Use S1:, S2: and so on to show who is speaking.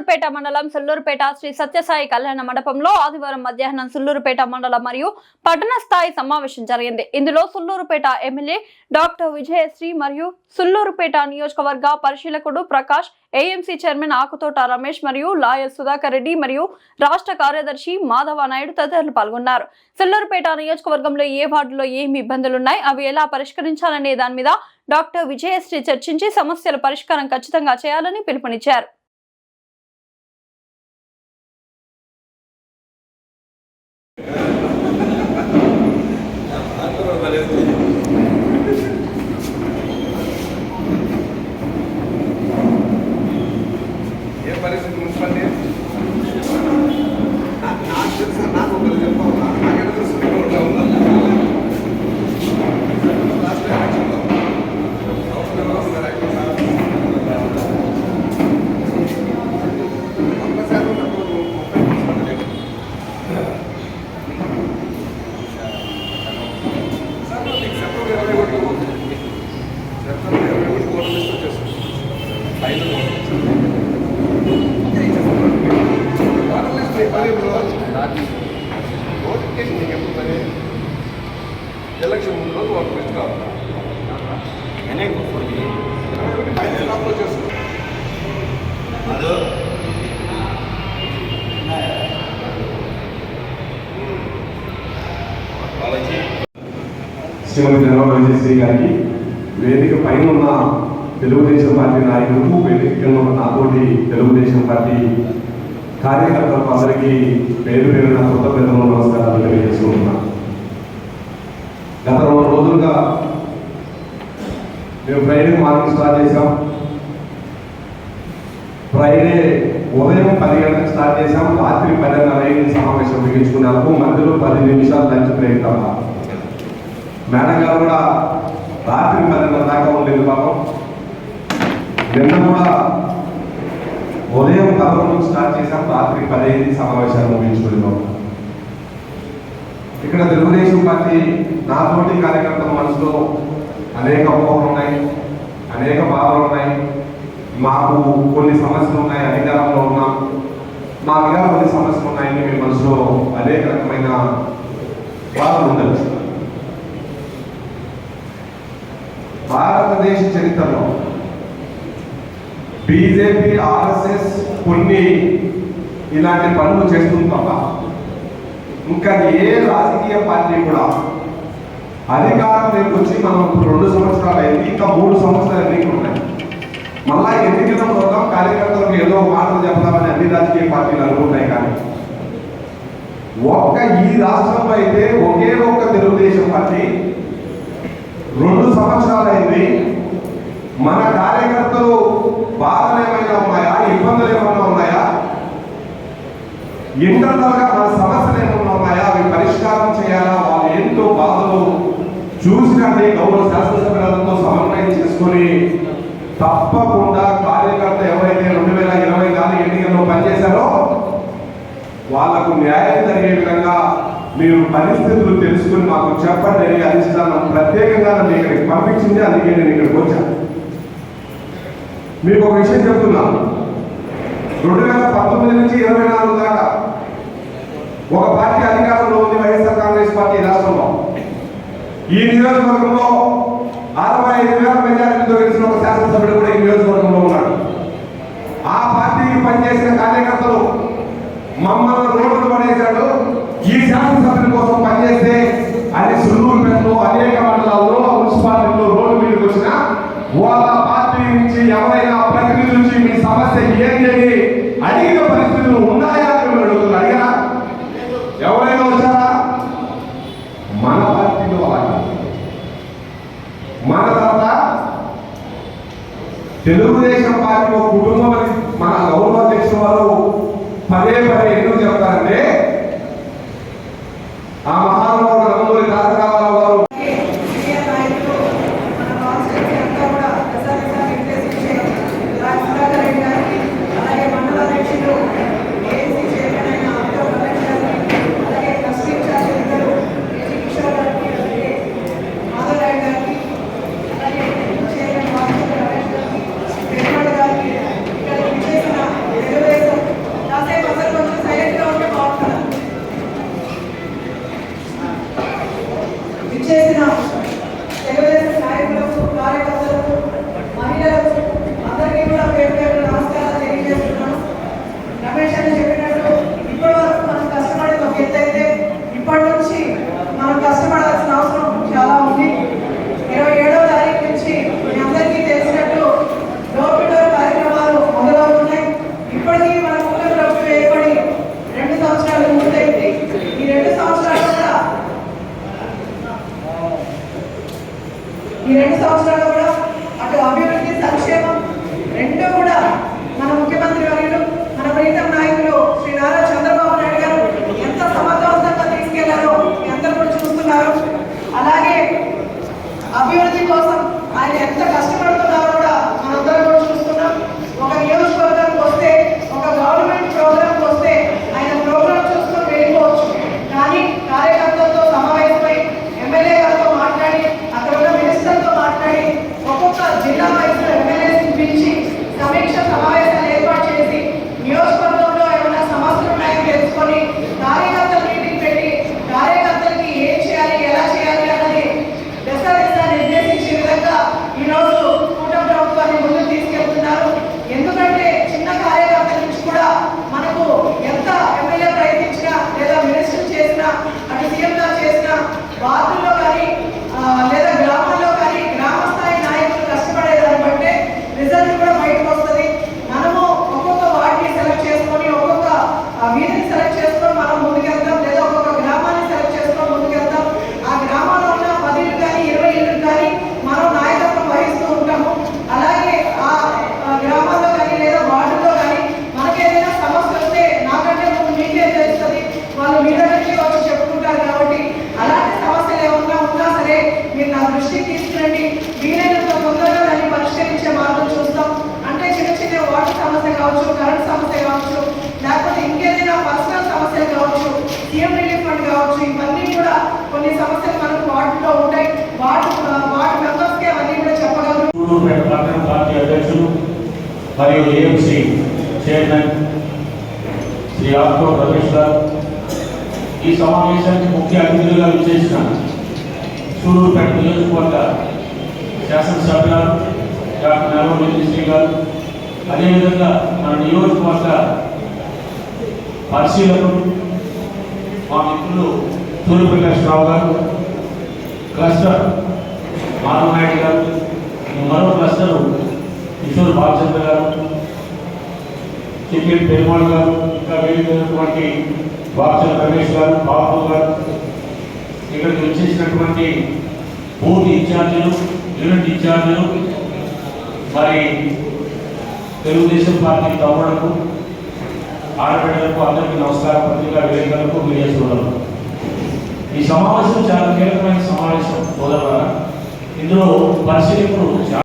S1: సుల్లూరుపేట మండలం సుల్లూరుపేట శ్రీ సత్యసాయి కళ్యాణ మండపంలో ఆదివారం మధ్యాహ్నం సుల్లూరుపేట మండల మరియు పట్టణ స్థాయి సమావేశం జరిగింది. ఇందులో సుల్లూరుపేట ఎమ్మెల్యే డాక్టర్ విజయశ్రీ మరియు సుల్లూరుపేట నియోజకవర్గ పరిశీలకుడు ప్రకాష్, ఏఎంసీ చైర్మన్ ఆకుతోట రమేష్ మరియు లాయర్ సుధాకర్ రెడ్డి మరియు రాష్ట్ర కార్యదర్శి మాధవ నాయుడు తదితరులు పాల్గొన్నారు. సుల్లూరుపేట నియోజకవర్గంలో ఏ వార్డులో ఏమి ఇబ్బందులున్నాయి, అవి ఎలా పరిష్కరించాలనే దాని మీద డాక్టర్ విజయశ్రీ చర్చించి సమస్యల పరిష్కారం ఖచ్చితంగా చేయాలని పిలుపునిచ్చారు.
S2: ఎలక్షన్ ముందు రోజు వాళ్ళు పెట్టుకోవాలి.
S3: శ్రీమతి విజయశ్రీ గారికి, వేదిక పైన ఉన్న తెలుగుదేశం పార్టీ నాయకులకు, వేదిక కింద ఉన్న నాతోటి తెలుగుదేశం పార్టీ కార్యకర్తలకు అందరికీ పేరు పేరున కొత్త పెద్దలు నమస్కారాలు తెలియజేసుకుంటున్నా. గత 2 రోజులుగా మేము ఫ్రైడే మార్నింగ్ స్టార్ట్ చేసాం. ఫ్రైడే ఉదయం 10 గంటలకు స్టార్ట్ చేసాం. రాత్రి 10:30 సమావేశం ముగించుకున్నాము. మధ్యలో 10 నిమిషాలు లంచ్ బ్రేక్ తప్ప. మేడం గారు కూడా రాత్రి 10:30 దాకా ఉండేది పాపం. నిన్న కూడా ఉదయం 11 స్టార్ట్ చేసాం, రాత్రి 15 సమావేశాలు ముగించుకున్నాం. ఇక్కడ తెలుగుదేశం పార్టీ నాతోటి కార్యకర్తల మనసులో అనేక అపోహలు ఉన్నాయి, అనేక బాధలు ఉన్నాయి. మాకు కొన్ని సమస్యలు ఉన్నాయి, అధికారంలో ఉన్నాం, మా మీద కొన్ని సమస్యలు ఉన్నాయని మీ మనసులో అనేక రకమైన బాధలు ఉండొచ్చు. భారతదేశ చరిత్రలో బీజేపీ, ఆర్ఎస్ఎస్ కొన్ని ఇలాంటి పనులు చేస్తుంది తప్ప ఇంకా ఏ రాజకీయ పార్టీ కూడా అధికారంలోకి వచ్చి మనం 2 సంవత్సరాలు అయింది, ఇంకా 3 సంవత్సరాలు ఎన్నికలు ఉన్నాయి. మళ్ళా ఎన్నికల ప్రోగ్రాం కార్యకర్తలకు ఏదో మాటలు చెప్తామని అన్ని రాజకీయ పార్టీలు అనుకుంటాయి. కానీ ఈ రాష్ట్రంలో అయితే ఒకే ఒక్క తెలుగుదేశం పార్టీ 2 సంవత్సరాలు అయింది. మన కార్యకర్తలు బాధలు ఏమైనా ఉన్నాయా, ఇబ్బందులు ఏమైనా ఉన్నాయా, ఇంటర్నల్గా మన సమస్యలు ఏమైనా ఉన్నాయా, అవి పరిష్కారం చేయాలా, వాళ్ళు ఏంటో బాధలు చూసినట్టే గౌరవ శాసనసభ్యులతో సమన్వయం చేసుకొని తప్పకుండా కార్యకర్త ఎవరైతే 2024 ఎన్నికల్లో పనిచేశారో వాళ్లకు న్యాయం జరిగే విధంగా మీరు పరిస్థితులు తెలుసుకుని మాకు చెప్పండి అని అధిష్టానం ప్రత్యేకంగా నన్ను ఇక్కడికి పంపించింది. అందుకే నేను ఇక్కడికి వచ్చాను. మీకు ఒక విషయం చెప్తున్నాను. 2019 నుంచి 24 దాకా ఒక పార్టీ అధికారంలో ఉంది, వైఎస్ఆర్ కాంగ్రెస్ పార్టీ రాష్ట్రంలో. ఈ నియోజకవర్గంలో 65,000 మెజారిటీతో గెలిచిన ఒక శాసనసభ్యుడు కూడా ఈ నియోజకవర్గంలో ఉన్నాడు. ఆ పార్టీకి పనిచేసిన కార్యకర్తలు మమ్మల్ని రోడ్లు పడేశాడు. ఈ శాసనసభ్యుల కోసం పనిచేస్తే అది సుల్లూరుపేటలో అనేక మండలాల్లో మున్సిపాలిటీలో రోడ్డు మీదకి వచ్చిన వాళ్ళ పార్టీ నుంచి ఎవరైనా ప్రతినిధి నుంచి మీ సమస్య ఏంటి అని అడిగిన పరిస్థితులు ఉన్నాయా అని అడుగుతున్నారు. అడిగారా? ఎవరైనా వచ్చారా? మన పార్టీలో మన తర్వాత తెలుగుదేశం పార్టీ ఒక కుటుంబం అని మన గౌరవ అధ్యక్షుల వారు పదే ఎందుకు చెప్తారంటే, ఆ మహానుభావుడు నందమూరి తారక రామారావు గారు
S4: తెలుగుదేశం బయటకు వస్తుంది. మనము ఒక్కొక్క వార్డుని సెలెక్ట్ చేసుకొని ఒక్కొక్క వీధిని సెలెక్ట్ చేసుకొని మనం ముందుకెళ్తాం, లేదా ఒక్కొక్క గ్రామాన్ని సెలెక్ట్ చేసుకొని ముందుకెళ్తాం. ఆ గ్రామంలో ఉన్న 10 ఇళ్ళు కానీ 20 ఇళ్ళు కానీ మనం నాయకత్వం వహిస్తూ ఉంటాము. అలాగే ఆ గ్రామాల్లో కానీ లేదా వార్డుల్లో కానీ మనకి ఏదైనా సమస్య వస్తే నాకంటే ముందు మీకే తెలుస్తుంది, వాళ్ళు మీ దగ్గరికి వచ్చి చెప్పుకుంటారు. కాబట్టి అలాంటి సమస్యలు ఏమన్నా ఉన్నా సరే మీరు నా దృష్టికి తీసుకురండి. వీలైనంత తొందరగా దాన్ని పరిష్కరించే మార్గం చూస్తాం. అంటే చిన్న చిన్న వాటర్ సమస్య కావచ్చు, కరెంట్ సమస్య కావచ్చు, లేకపోతే ఇంకేదైనా పర్సనల్ సమస్యలు కావచ్చు, సీఎం రిలీఫ్ ఫండ్ కావచ్చు, ఇవన్నీ కూడా కొన్ని సమస్యలు మనకు వార్డులో ఉంటాయి. వార్డు మెంబర్స్కి అవన్నీ కూడా చెప్పగలరు.
S5: సూళ్ళూరుపేట పట్టణ పార్టీ అధ్యక్షులు మరియు ఏఎంసీ చైర్మన్ శ్రీ ఆత్మూరు రమేష్ గారు, ఈ సమావేశానికి ముఖ్య అతిథులుగా విచ్చేసిన సూళ్ళూరుపేట నియోజకవర్గ శాసనసభ్యులు డాక్టర్ నల్లమల్లి శ్రీ గారు, అదేవిధంగా మన నియోజకవర్గ పరిశీలకులు మా మిత్రులు సూర్యప్రకాశ్రావు గారు, క్లస్టర్ మాధవనాయుడు గారు, మరో క్లస్టర్ కిషోర్ బాలచంద్ర గారు, చికెన్ పెరుమాళ్ గారు, ఇంకా వేదికైనటువంటి బాలచంద్ర రమేష్ గారు, బాబు గారు, ఇక్కడికి వచ్చేసినటువంటి బూత్ ఇన్ఛార్జీలు, యూనిట్ ఇన్ఛార్జీలు, మరి తెలుగుదేశం పార్టీ తమ్ముడులకు, ఆడబిడ్డలకు అందరికీ నమస్కారం. పత్రికా విలేకరులకు, మీడియా సోదరులకు, ఈ సమావేశం చాలా కీలకమైన సమావేశం సోదరులారా. ఇందులో పరిశీలకులు